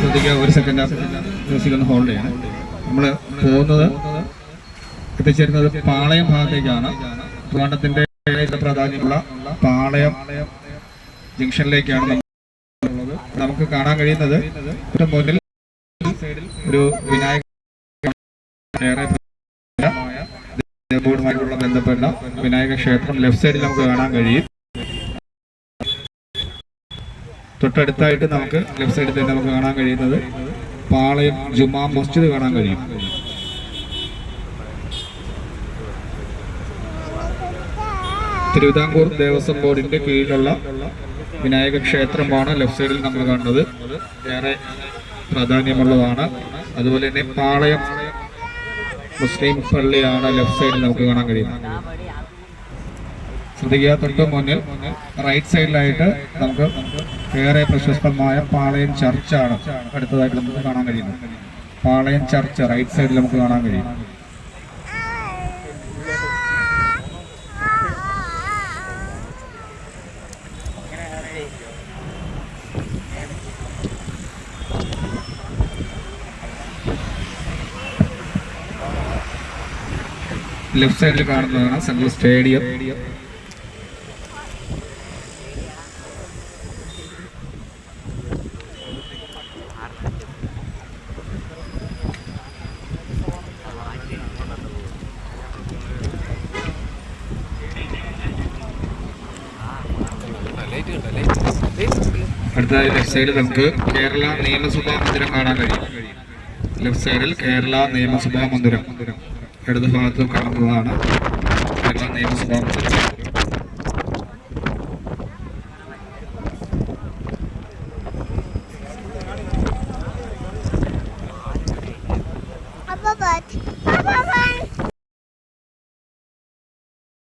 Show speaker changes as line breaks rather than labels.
ശ്രദ്ധിക്കുക. ഒരു second music ഒന്ന് ഹോൾഡ് ചെയ്യണം. നമ്മൾ പോകുന്നത് എത്തിച്ചേരുന്നത് പാളയം ഭാഗത്തേക്കാണ്. ട്രിവാൻഡ്രത്തിന്റെ പ്രാധാന്യമുള്ള പാളയം ജംഗ്ഷനിലേക്കാണ് നമ്മളുള്ളത്. നമുക്ക് കാണാൻ കഴിയുന്നത് മുന്നിൽ ഒരു വിനായക ബോർഡുമായിട്ടുള്ള ബന്ധപ്പെട്ട വിനായക ക്ഷേത്രം ലെഫ്റ്റ് സൈഡിൽ നമുക്ക് കാണാൻ കഴിയും. തൊട്ടടുത്തായിട്ട് നമുക്ക് ലെഫ്റ്റ് സൈഡിൽ തന്നെ നമുക്ക് കാണാൻ കഴിയുന്നത് പാളയം ജുമാ മസ്ജിദ് കാണാൻ കഴിയും. തിരുവിതാംകൂർ ദേവസ്വം ബോർഡിന്റെ കീഴിലുള്ള വിനായക ക്ഷേത്രമാണ് ലെഫ്റ്റ് സൈഡിൽ നമ്മൾ കാണുന്നത്. ഏറെ പ്രാധാന്യമുള്ളതാണ്. അതുപോലെ തന്നെ പാളയം മുസ്ലിം പള്ളിയാണ് ലെഫ്റ്റ് സൈഡിൽ നമുക്ക് കാണാൻ കഴിയുന്നത്. ശ്രദ്ധിക്കുക, തൊട്ട് മുന്നിൽ റൈറ്റ് സൈഡിലായിട്ട് നമുക്ക് ഏറെ പ്രശസ്തമായ പാളയം ചർച്ചാണ് അടുത്തതായിട്ട് നമുക്ക് കാണാൻ കഴിയുന്നത്. പാളയം ചർച്ച് റൈറ്റ് സൈഡിൽ നമുക്ക് കാണാൻ കഴിയും. ലെഫ്റ്റ് സൈഡിൽ കാണുന്നതാണ് സെൻട്രൽ സ്റ്റേഡിയം. അടുത്തതായി ലെഫ്റ്റ് സൈഡിൽ നമുക്ക് കേരള നിയമസഭാ മന്ദിരം കാണാൻ കഴിയും. ലെഫ്റ്റ് സൈഡിൽ കേരള നിയമസഭാ മന്ദിരം ഇടത് ഭാഗത്ത് കാണുന്നതാണ് കേരള നിയമസഭാ മന്ദിരം.
Papa,